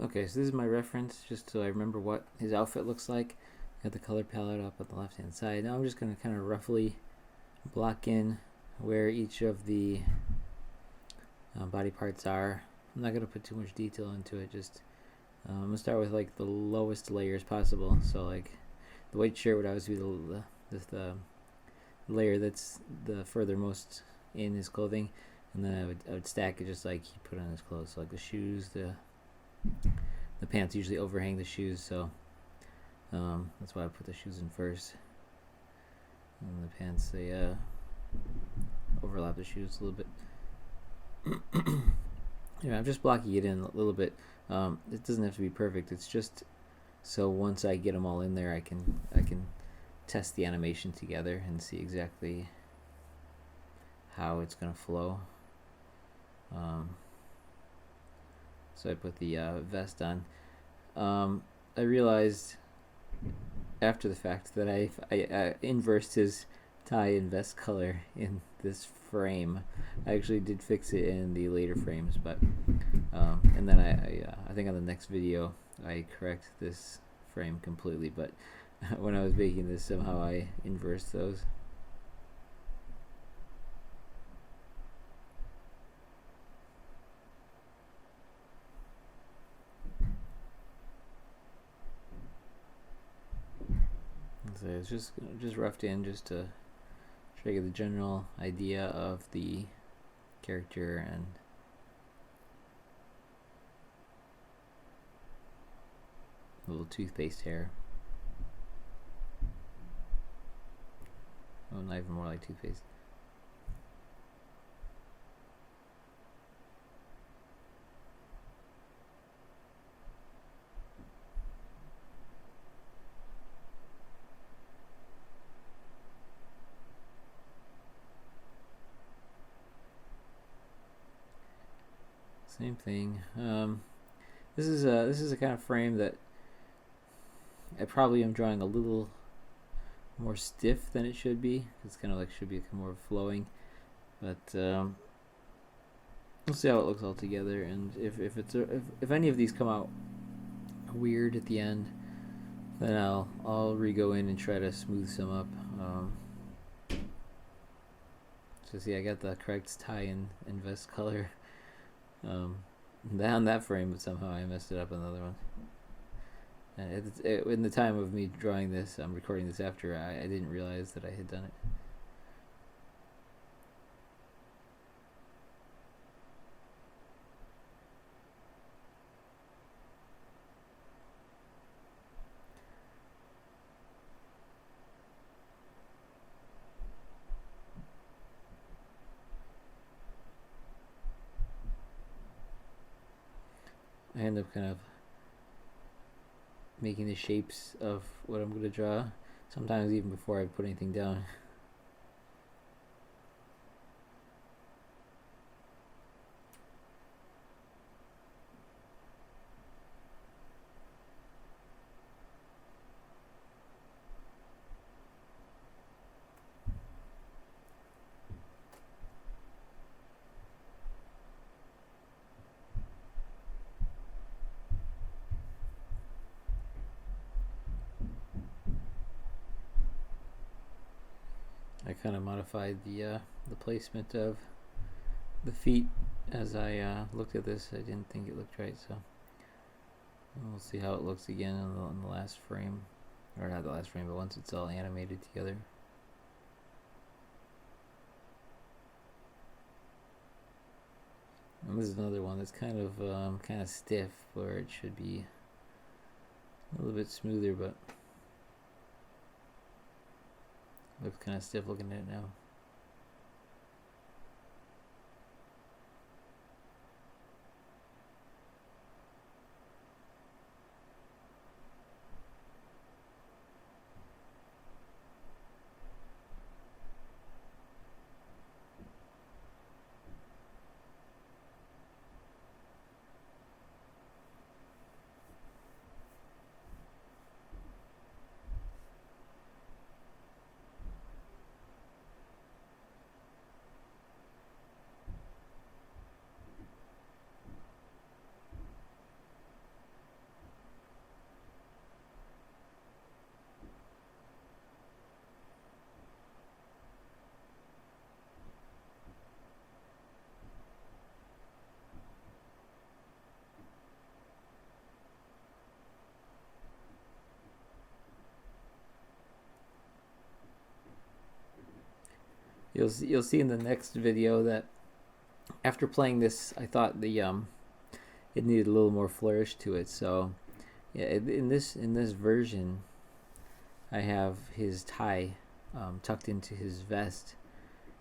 Okay, so this is my reference, just so I remember what his outfit looks like. Got the color palette up at the left hand side. Now I'm just going to kind of roughly block in where each of the body parts are. I'm not going to put too much detail into it, just I'm going to start with like the lowest layers possible. So like the white shirt would always be the layer that's the furthermost in his clothing, and then I would stack it just like he put on his clothes. So like the shoes, the pants usually overhang the shoes, so that's why I put the shoes in first. And the pants, they overlap the shoes a little bit. Yeah, I'm just blocking it in a little bit. It doesn't have to be perfect. It's just so once I get them all in there, I can test the animation together and see exactly how it's gonna flow. So I put the vest on. I realized after the fact that I inversed his tie and vest color in this frame. I actually did fix it in the later frames, but and then I think on the next video I correct this frame completely. But when I was making this, somehow I inversed those. So it's just roughed in just to try to get the general idea of the character and a little toothpaste hair. Oh, not even more like toothpaste. Same thing. This is a kind of frame that I probably am drawing a little more stiff than it should be. It's kind of like should be more flowing, but we'll see how it looks all together. And if any of these come out weird at the end, then I'll re-go in and try to smooth some up. So see, I got the correct tie and vest color on that frame, but somehow I messed it up on the other one. In the time of me drawing this, I'm recording this after, I didn't realize that I had done it. I end up kind of making the shapes of what I'm going to draw, sometimes even before I put anything down. I kind of modified the placement of the feet as I looked at this. I didn't think it looked right, so we'll see how it looks again in the last frame, or not the last frame, but once it's all animated together. And this is another one that's kind of stiff, where it should be a little bit smoother, but looks kind of stiff looking at it now. you'll see in the next video that after playing this, I thought the it needed a little more flourish to it. So yeah, in this version, I have his tie tucked into his vest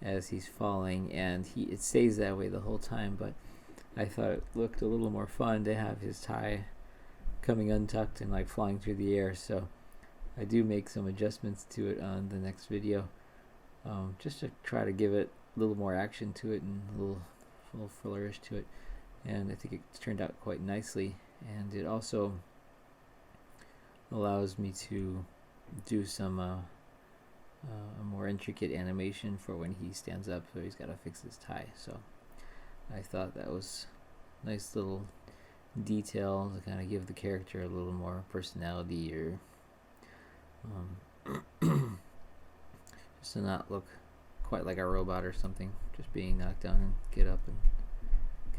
as he's falling, and it stays that way the whole time. But I thought it looked a little more fun to have his tie coming untucked and like flying through the air. So I do make some adjustments to it on the next video, just to try to give it a little more action to it and a little flourish to it. And I think it turned out quite nicely, and it also allows me to do some a more intricate animation for when he stands up, so he's got to fix his tie. So I thought that was a nice little detail to kind of give the character a little more personality, or just to not look quite like a robot or something, just being knocked down and get up, and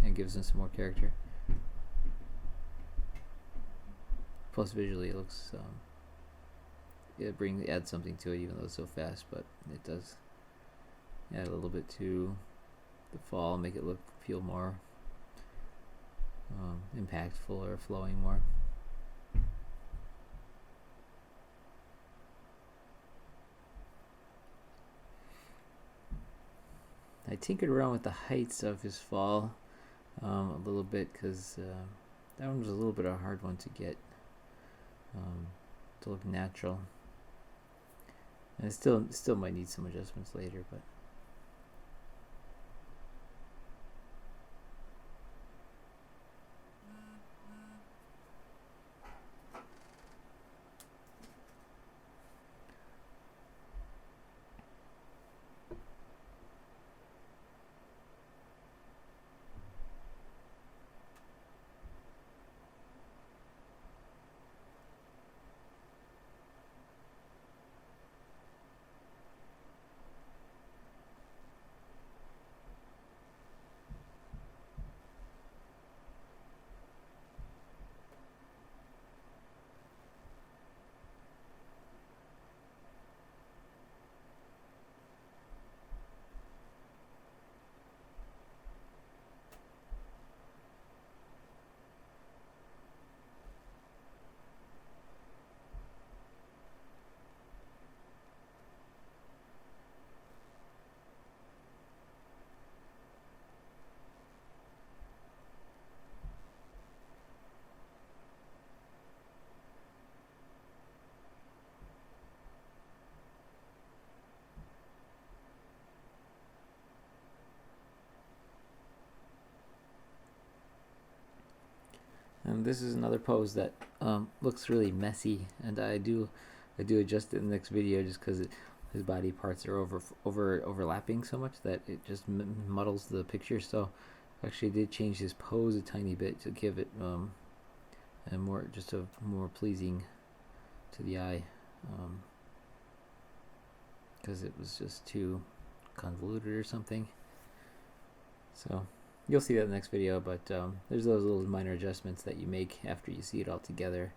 kind of gives him some more character. Plus visually it looks it adds something to it, even though it's so fast, but it does add a little bit to the fall, make it feel more impactful or flowing more. I tinkered around with the heights of his fall a little bit, because that one was a little bit of a hard one to get to look natural. And it still might need some adjustments later, but and this is another pose that looks really messy, and I do adjust it in the next video, just because his body parts are overlapping so much that it just muddles the picture. So actually I did change his pose a tiny bit to give it a more pleasing to the eye, because it was just too convoluted or something. So you'll see that in the next video, but there's those little minor adjustments that you make after you see it all together.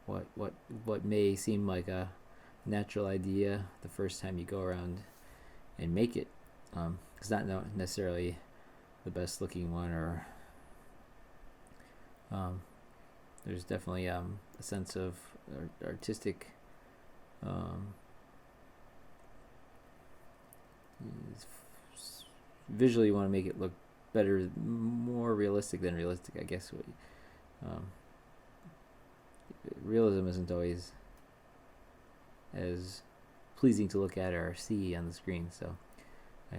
What may seem like a natural idea the first time you go around and make it, it's not necessarily the best looking one, or there's definitely a sense of artistic visually you want to make it look better, more realistic than realistic, I guess. Realism isn't always as pleasing to look at or see on the screen, so I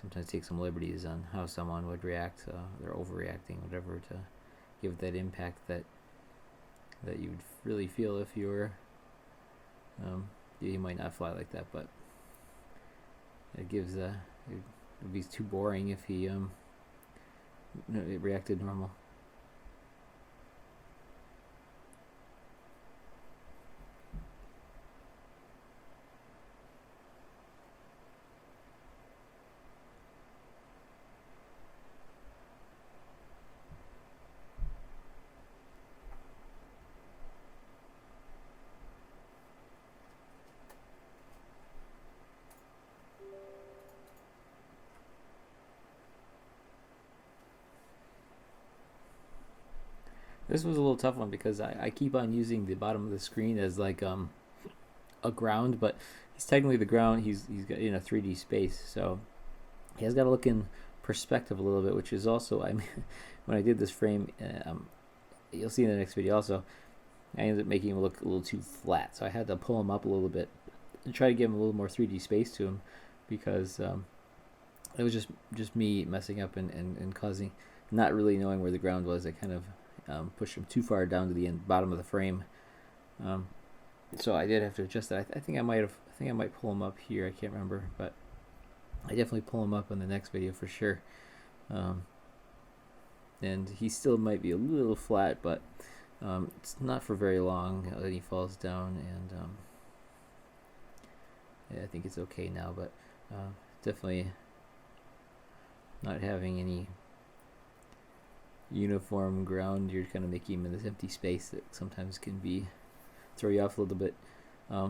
sometimes take some liberties on how someone would react. They're overreacting, whatever, to give that impact that you would really feel if you were you might not fly like that, but it gives it would be too boring if he it reacted normal. This was a little tough one because I keep on using the bottom of the screen as like a ground, but he's technically the ground. He's got in a 3D space, so he has got to look in perspective a little bit, which is also I mean, when I did this frame, you'll see in the next video also, I ended up making him look a little too flat, so I had to pull him up a little bit and try to give him a little more 3D space to him, because it was just me messing up and causing not really knowing where the ground was. I kind of pushed him too far down to the bottom of the frame. So I did have to adjust that. I think I might pull him up here. I can't remember, but I definitely pull him up in the next video for sure. And he still might be a little flat, but it's not for very long. Then he falls down, and yeah, I think it's okay now. But definitely not having any uniform ground, you're kind of making him in this empty space that sometimes can be throw you off a little bit. I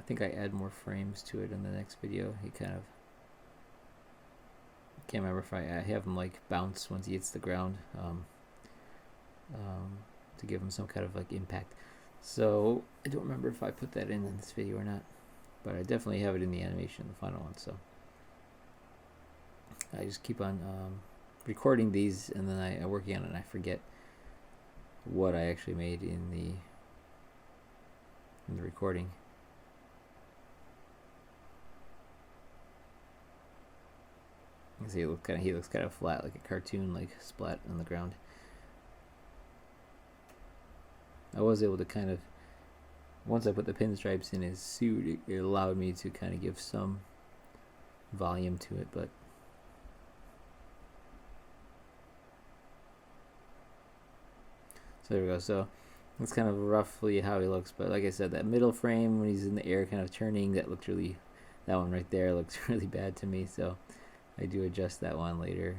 think I add more frames to it in the next video. He kind of can't remember if I have him like bounce once he hits the ground, to give him some kind of like impact. So I don't remember if I put that in this video or not, but I definitely have it in the animation, the final one. So I just keep on recording these, and then I'm working on it, and I forget what I actually made in the recording. You can see he looks kind of flat, like a cartoon, like splat on the ground. I was able to kind of, once I put the pinstripes in his suit, it allowed me to kind of give some volume to it, but so there we go. So that's kind of roughly how he looks, but like I said, that middle frame when he's in the air kind of turning, that one right there looks really bad to me, so I do adjust that one later,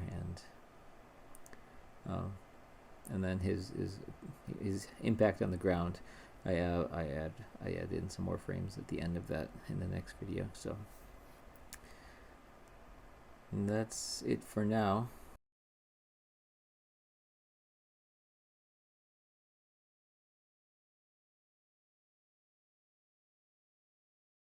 and then his impact on the ground, I add in some more frames at the end of that in the next video. So and that's it for now.